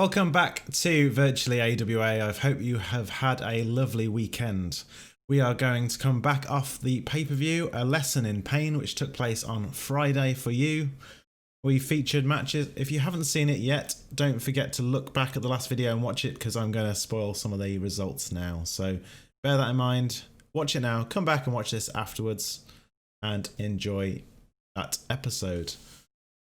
Welcome back to Virtually AWA. I hope you have had a lovely weekend. We are going to come back off the pay-per-view, A Lesson in Pain, which took place on Friday for you. We featured matches. If you haven't seen it yet, don't forget to look back at the last video and watch it, because I'm going to spoil some of the results now. So bear that in mind. Watch it now, come back and watch this afterwards, and enjoy that episode.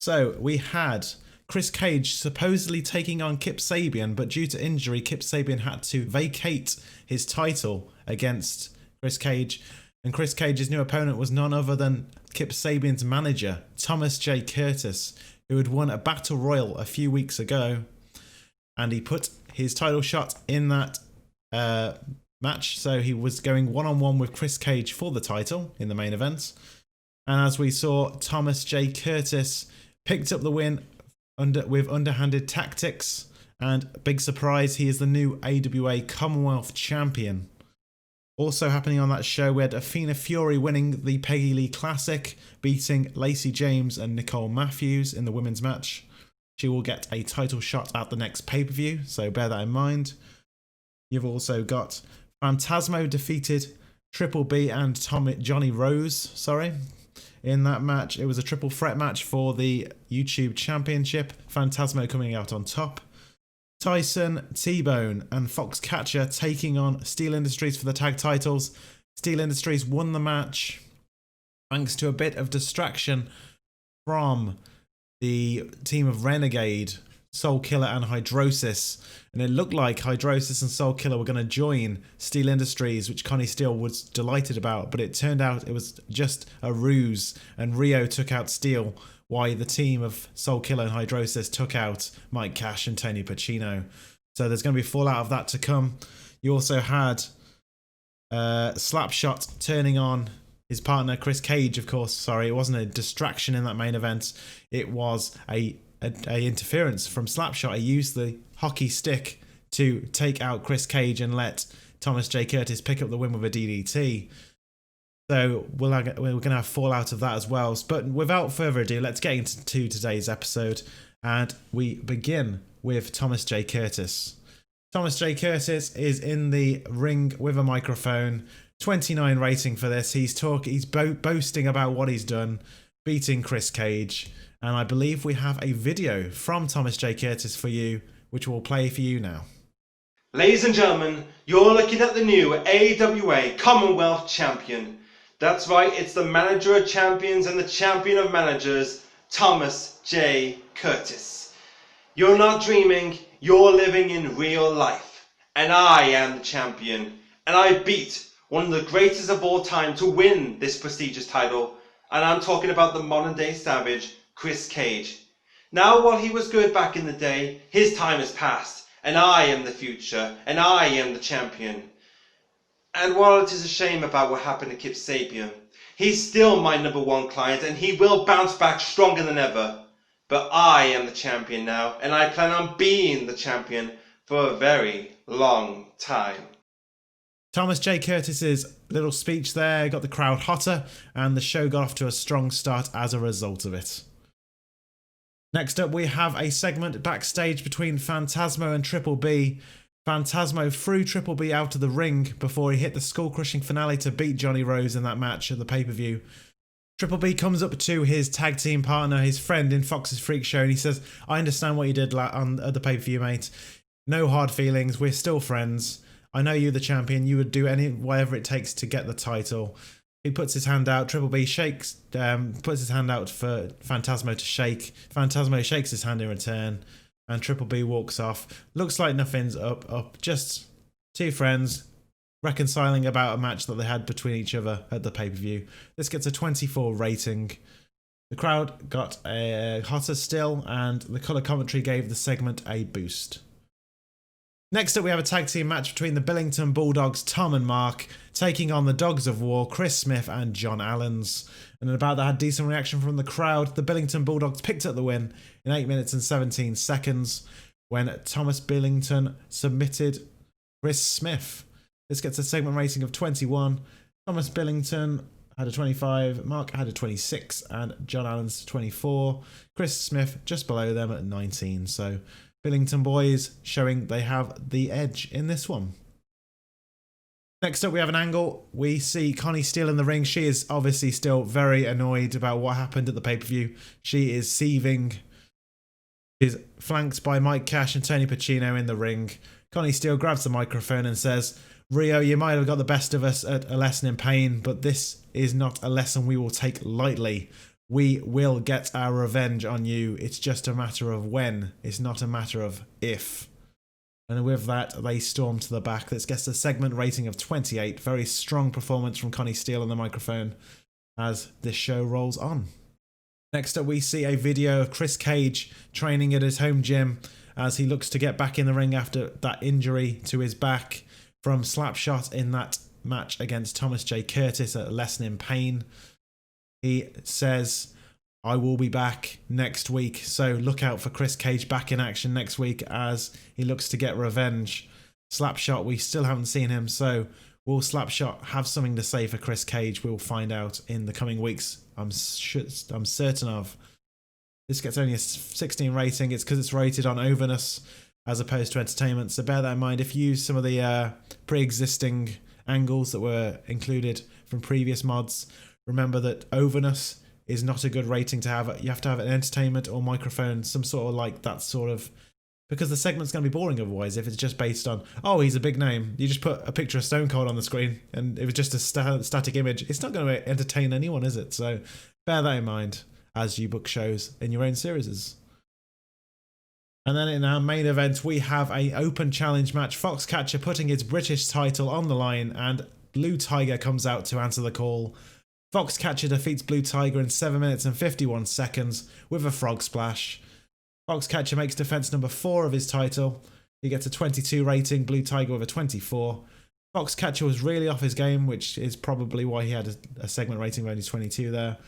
So we had Chris Cage supposedly taking on Kip Sabian, but due to injury, Kip Sabian had to vacate his title against Chris Cage. And Chris Cage's new opponent was none other than Kip Sabian's manager, Thomas J. Curtis, who had won a Battle Royal a few weeks ago. And he put his title shot in that match. So he was going one-on-one with Chris Cage for the title in the main event. And as we saw, Thomas J. Curtis picked up the win with underhanded tactics, and big surprise, he is the new AWA Commonwealth Champion. Also happening on that show, we had Athena Fury winning the Peggy Lee Classic, beating Lacey James and Nicole Matthews in the women's match. She will get a title shot at the next pay-per-view, so bear that in mind. You've also got Phantasmo defeated Triple B and Johnny Rose, in that match. It was a triple threat match for the YouTube Championship. Phantasmo coming out on top. Tyson, T-Bone and Foxcatcher taking on Steel Industries for the tag titles. Steel Industries won the match thanks to a bit of distraction from the team of Renegade, Soul Killer and Hydrosis. And it looked like Hydrosis and Soul Killer were going to join Steel Industries, which Connie Steele was delighted about, but it turned out it was just a ruse, and Rio took out Steel, while the team of Soul Killer and Hydrosis took out Mike Cash and Tony Pacino. So there's going to be fallout of that to come. You also had Slapshot turning on his partner Chris Cage, of course. It wasn't a distraction in that main event. It was a interference from Slapshot. He used the hockey stick to take out Chris Cage and let Thomas J. Curtis pick up the win with a DDT. So we're going to have fallout of that as well. But without further ado, let's get into today's episode. And we begin with Thomas J. Curtis. Thomas J. Curtis is in the ring with a microphone. 29 rating for this. He's boasting about what he's done, beating Chris Cage. And I believe we have a video from Thomas J. Curtis for you, which we'll play for you now. Ladies and gentlemen, you're looking at the new AWA Commonwealth Champion. That's right, it's the manager of champions and the champion of managers, Thomas J. Curtis. You're not dreaming, you're living in real life. And I am the champion. And I beat one of the greatest of all time to win this prestigious title. And I'm talking about the modern day savage, Chris Cage. Now, while he was good back in the day, his time has passed, and I am the future, and I am the champion. And while it is a shame about what happened to Kip Sabian, he's still my #1 client, and he will bounce back stronger than ever. But I am the champion now, and I plan on being the champion for a very long time. Thomas J. Curtis's little speech there got the crowd hotter, and the show got off to a strong start as a result of it. Next up, we have a segment backstage between Phantasmo and Triple B. Phantasmo threw Triple B out of the ring before he hit the skull-crushing finale to beat Johnny Rose in that match at the pay-per-view. Triple B comes up to his tag team partner, his friend in Fox's Freak Show, and he says, "I understand what you did at the pay-per-view, mate. No hard feelings, we're still friends. I know you're the champion, you would do whatever it takes to get the title." He puts his hand out. Triple B puts his hand out for Phantasmo to shake. Phantasmo shakes his hand in return, and Triple B walks off. Looks like nothing's up. Just two friends reconciling about a match that they had between each other at the pay-per-view. This gets a 24 rating. The crowd got hotter still, and the colour commentary gave the segment a boost. Next up, we have a tag team match between the Billington Bulldogs, Tom and Mark, taking on the Dogs of War, Chris Smith and John Allens. And about that had decent reaction from the crowd. The Billington Bulldogs picked up the win in 8 minutes and 17 seconds when Thomas Billington submitted Chris Smith. This gets a segment rating of 21. Thomas Billington had a 25, Mark had a 26, and John Allens 24. Chris Smith just below them at 19. So Billington boys showing they have the edge in this one. Next up, we have an angle. We see Connie Steele in the ring. She is obviously still very annoyed about what happened at the pay-per-view. She is seething. She's flanked by Mike Cash and Tony Pacino in the ring. Connie Steele grabs the microphone and says, "Rio, you might have got the best of us at a lesson in pain, but this is not a lesson we will take lightly. We will get our revenge on you. It's just a matter of when. It's not a matter of if." And with that, they storm to the back. This gets a segment rating of 28. Very strong performance from Connie Steele on the microphone as this show rolls on. Next up, we see a video of Chris Cage training at his home gym as he looks to get back in the ring after that injury to his back from Slapshot in that match against Thomas J. Curtis at Lesson in Pain. He says, "I will be back next week." So look out for Chris Cage back in action next week as he looks to get revenge. Slapshot, we still haven't seen him, so will Slapshot have something to say for Chris Cage? We'll find out in the coming weeks. I'm certain of. This gets only a 16 rating. It's because it's rated on overness as opposed to entertainment. So bear that in mind. If you use some of the pre-existing angles that were included from previous mods, remember that overness is not a good rating to have. You have to have an entertainment or microphone, some sort of like that sort of, because the segment's going to be boring otherwise if it's just based on, oh, he's a big name. You just put a picture of Stone Cold on the screen and it was just a static image. It's not going to entertain anyone, is it? So bear that in mind as you book shows in your own series. And then in our main event, we have an open challenge match. Foxcatcher putting his British title on the line and Blue Tiger comes out to answer the call. Foxcatcher defeats Blue Tiger in 7 minutes and 51 seconds with a frog splash. Foxcatcher makes defense number 4 of his title. He gets a 22 rating, Blue Tiger with a 24. Foxcatcher was really off his game, which is probably why he had a segment rating of only 22 there.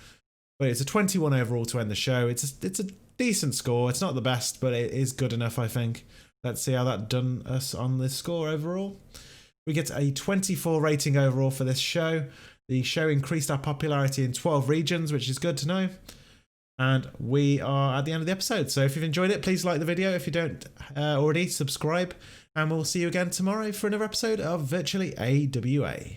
But it's a 21 overall to end the show. It's a decent score. It's not the best, but it is good enough, I think. Let's see how that done us on this score overall. We get a 24 rating overall for this show. The show increased our popularity in 12 regions, which is good to know. And we are at the end of the episode. So if you've enjoyed it, please like the video. If you don't already, subscribe. And we'll see you again tomorrow for another episode of Virtually AWA.